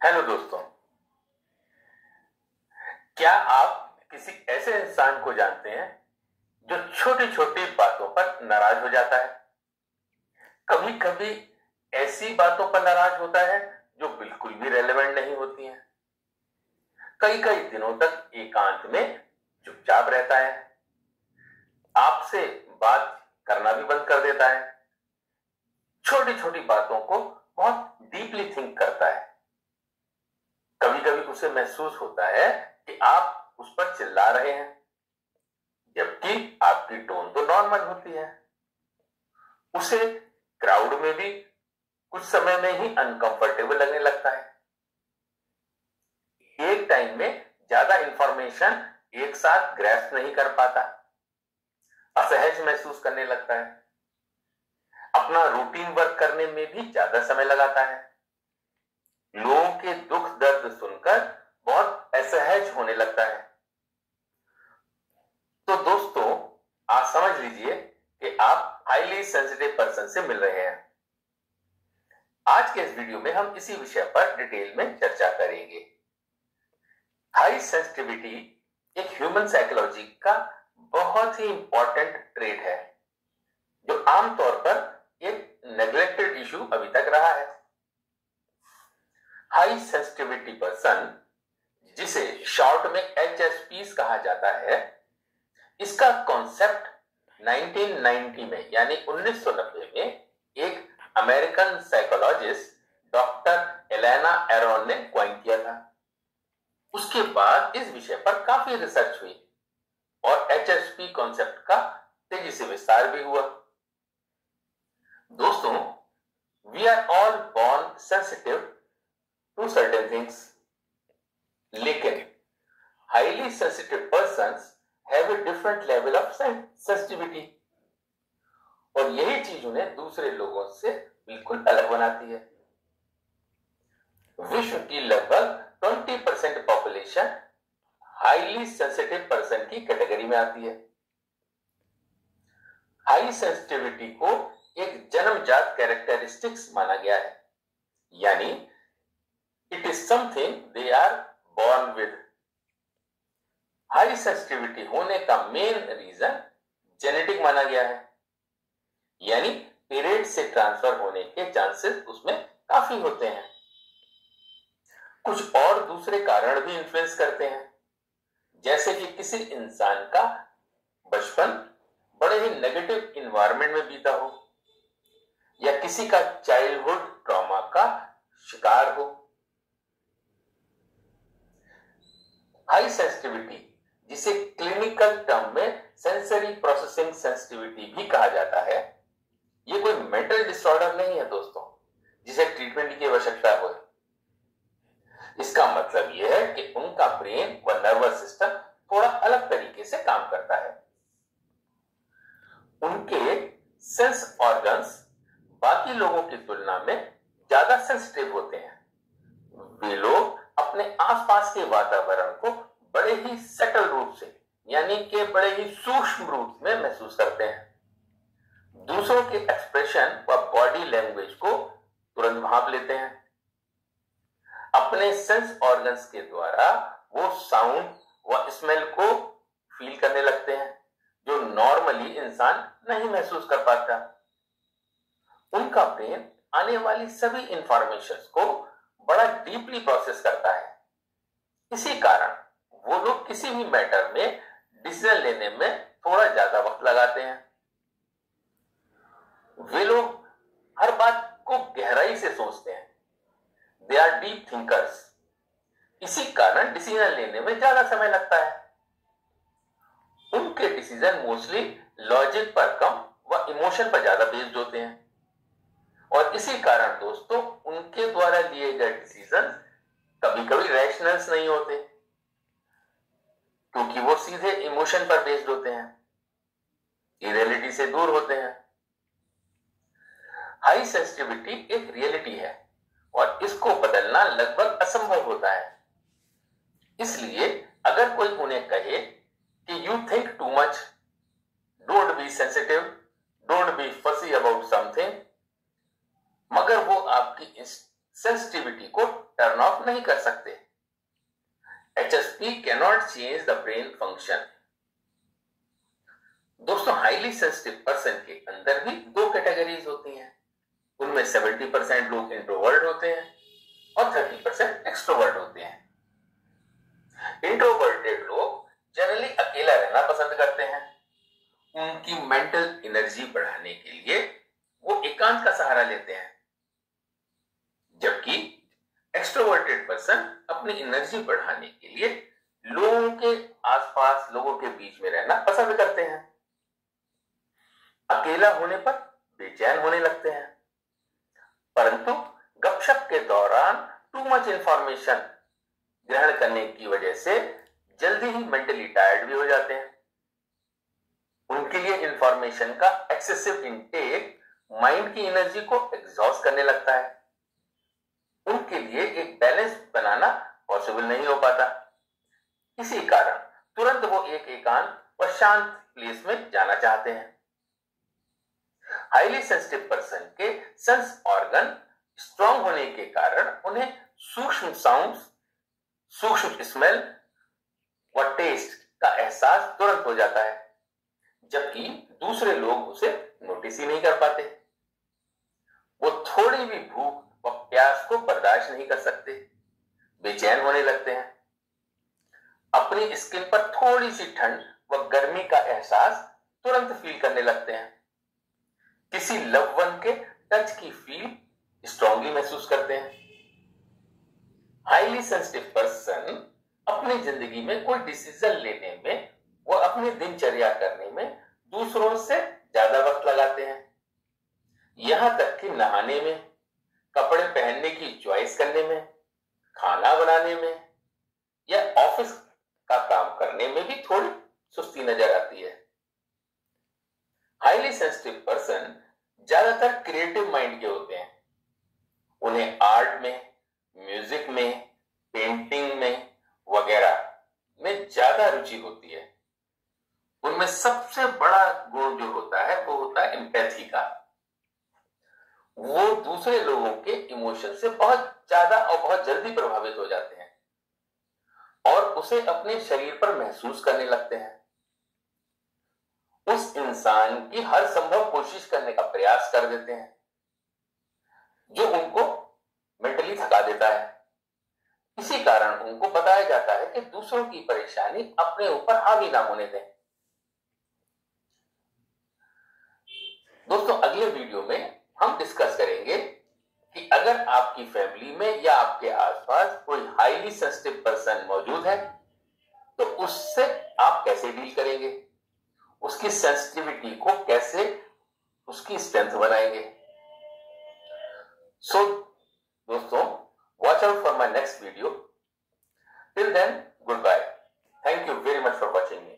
Hello दोस्तों, क्या आप किसी ऐसे इंसान को जानते हैं जो छोटी छोटी बातों पर नाराज हो जाता है? कभी कभी ऐसी बातों पर नाराज होता है जो बिल्कुल भी रेलेवेंट नहीं होती हैं। कई कई दिनों तक एकांत में चुपचाप रहता है, आपसे बात करना भी बंद कर देता है, छोटी छोटी बातों को बहुत डीपली थिंक करता है। कभी कभी उसे महसूस होता है कि आप उस पर चिल्ला रहे हैं, जबकि आपकी टोन तो नॉर्मल होती है। उसे क्राउड में भी कुछ समय में ही अनकंफर्टेबल लगने लगता है। एक टाइम में ज्यादा इंफॉर्मेशन एक साथ ग्रैस्प नहीं कर पाता, असहज महसूस करने लगता है, अपना रूटीन वर्क करने में भी ज्यादा समय लगाता है, लोगों के दुख दर्द सुनकर बहुत असहज होने लगता है। तो दोस्तों, आप समझ लीजिए कि आप हाईली सेंसिटिव पर्सन से मिल रहे हैं। आज के इस वीडियो में हम इसी विषय पर डिटेल में चर्चा करेंगे। हाई सेंसिटिविटी एक ह्यूमन साइकोलॉजी का बहुत ही इंपॉर्टेंट ट्रेट है, जो आमतौर पर एक नेग्लेक्टेड इशू अभी तक रहा है। हाई सेंसिटिविटी पर्सन, जिसे शॉर्ट में HSPs कहा जाता है, इसका कॉन्सेप्ट 1990 में यानी 1990 में एक American psychologist doctor Elena Aaron ने कॉइन किया था। उसके बाद इस विषय पर काफी रिसर्च हुई और HSP कॉन्सेप्ट का तेजी से विस्तार भी हुआ। दोस्तों, we are all born sensitive to certain things, लेकिन highly sensitive persons have a different level of sensitivity, और यही चीज उन्हें दूसरे लोगों से बिल्कुल अलग बनाती है। विश्व की लगभग 20% पॉपुलेशन हाईली सेंसिटिव पर्सन की कैटेगरी में आती है। हाई सेंसिटिविटी को एक जन्मजात कैरेक्टरिस्टिक्स माना गया है, यानी it is something they are born with. High sensitivity होने का मेन रीजन जेनेटिक माना गया है, यानी पेरेंट्स से ट्रांसफर होने के चांसेस उसमें काफी होते हैं। कुछ और दूसरे कारण भी इन्फ्लुएंस करते हैं, जैसे कि किसी इंसान का बचपन बड़े ही नेगेटिव इन्वायरमेंट में बीता हो, या किसी का चाइल्डहुड ट्रॉमा का शिकार हो। हाई सेंसिटिविटी, जिसे क्लिनिकल टर्म में सेंसरी प्रोसेसिंग सेंसिटिविटी भी कहा जाता है, ये कोई मेंटल डिसऑर्डर नहीं है दोस्तों, जिसे ट्रीटमेंट की आवश्यकता हो। इसका मतलब यह है कि उनका ब्रेन व नर्वस सिस्टम थोड़ा अलग तरीके से काम करता है। उनके सेंस ऑर्गन्स बाकी लोगों की तुलना में ज्यादा सेंसिटिव होते हैं। वे लोग अपने आसपास के वातावरण को बड़े ही सटल रूप से, यानी कि बड़े ही सूक्ष्म रूप में महसूस करते हैं। दूसरों के एक्सप्रेशन व बॉडी लैंग्वेज को तुरंत भांप लेते हैं। अपने सेंस ऑर्गन्स के द्वारा वो साउंड व स्मेल को फील करने लगते हैं, जो नॉर्मली इंसान नहीं महसूस कर पाता। उनका ब्रेन आने वाली सभी इंफॉर्मेशंस को बड़ा डीपली प्रोसेस करता है। इसी कारण वो लोग किसी भी मैटर में डिसीजन लेने में थोड़ा ज्यादा वक्त लगाते हैं। वे लोग हर बात को गहराई से सोचते हैं। They are deep thinkers. इसी कारण डिसीजन लेने में ज्यादा समय लगता है। उनके डिसीजन मोस्टली लॉजिक पर कम व इमोशन पर ज्यादा बेस्ड होते हैं, और इसी कारण दोस्तों उनके द्वारा लिए गए डिसीजन कभी कभी रैशनल्स नहीं होते, क्योंकि वो सीधे इमोशन पर बेस्ड होते हैं, रियलिटी से दूर होते हैं। हाई सेंसिटिविटी एक रियलिटी है और इसको बदलना लगभग असंभव होता है। इसलिए अगर कोई उन्हें कहे कि you think too much, don't be sensitive, don't be फसी अबाउट समथिंग, मगर वो आपकी सेंसिटिविटी को टर्न ऑफ नहीं कर सकते। HSP cannot change the brain function. दोस्तों, हाईली सेंसिटिव पर्सन के अंदर भी दो कैटेगरीज होती हैं। उनमें 70% लोग इंट्रोवर्ट होते हैं और 30% एक्सट्रोवर्ट होते हैं। इंट्रोवर्टेड लोग जनरली अकेला रहना पसंद करते हैं। उनकी मेंटल एनर्जी बढ़ाने के लिए वो एकांत का सहारा लेते हैं, जबकि एक्सट्रोवर्टेड पर्सन अपनी एनर्जी बढ़ाने के लिए लोगों के आसपास, लोगों के बीच में रहना पसंद करते हैं। अकेला होने पर बेचैन होने लगते हैं, परंतु गपशप के दौरान टू मच इंफॉर्मेशन ग्रहण करने की वजह से जल्दी ही मेंटली टायर्ड भी हो जाते हैं। उनके लिए इंफॉर्मेशन का एक्सेसिव इनटेक माइंड की एनर्जी को एग्जॉस्ट करने लगता है। उनके लिए एक बैलेंस बनाना पॉसिबल नहीं हो पाता। इसी कारण तुरंत वो एक एकांत और शांत प्लेस में जाना चाहते हैं। हाईली सेंसिटिव पर्सन के सेंस ऑर्गन स्ट्रांग होने के कारण उन्हें सूक्ष्म साउंड्स, सूक्ष्म स्मेल व टेस्ट का एहसास तुरंत हो जाता है, जबकि दूसरे लोग उसे नोटिस ही नहीं कर पाते। वो थोड़ी भी भूख व प्यास को बर्दाश्त नहीं कर सकते, बेचैन होने लगते हैं। अपनी स्किन पर थोड़ी सी ठंड व गर्मी का एहसास तुरंत फील करने लगते हैं। किसी लव वन के टच की फील स्ट्रांगली महसूस करते हैं। हाईली सेंसिटिव पर्सन अपनी जिंदगी में कोई डिसीजन लेने में व अपनी दिनचर्या करने में दूसरों से ज्यादा वक्त लगाते हैं। यहां तक कि नहाने में, कपड़े पहनने की चॉइस करने में, खाना बनाने में या ऑफिस का काम करने में भी थोड़ी सुस्ती नजर आती है। हाईली सेंसिटिव पर्सन ज्यादातर क्रिएटिव माइंड के होते हैं। उन्हें आर्ट में, म्यूजिक में, पेंटिंग में वगैरह में ज्यादा रुचि होती है। उनमें सबसे बड़ा गुण जो होता है वो होता है एम्पैथी का। वो दूसरे लोगों के इमोशन से बहुत ज्यादा और बहुत जल्दी प्रभावित हो जाते हैं और उसे अपने शरीर पर महसूस करने लगते हैं। उस इंसान की हर संभव कोशिश करने का प्रयास कर देते हैं जो उनको मेंटली थका देता है। इसी कारण उनको बताया जाता है कि दूसरों की परेशानी अपने ऊपर हावी ना होने दें। दोस्तों, अगले वीडियो में हम डिस्कस करेंगे कि अगर आपकी फैमिली में या आपके आसपास कोई हाईली सेंसिटिव पर्सन मौजूद है तो उससे आप कैसे डील करेंगे, उसकी सेंसिटिविटी को कैसे, उसकी स्ट्रेंथ बनाएंगे। सो दोस्तों, watch out for my next video. Till then, goodbye. Thank you very much for watching me.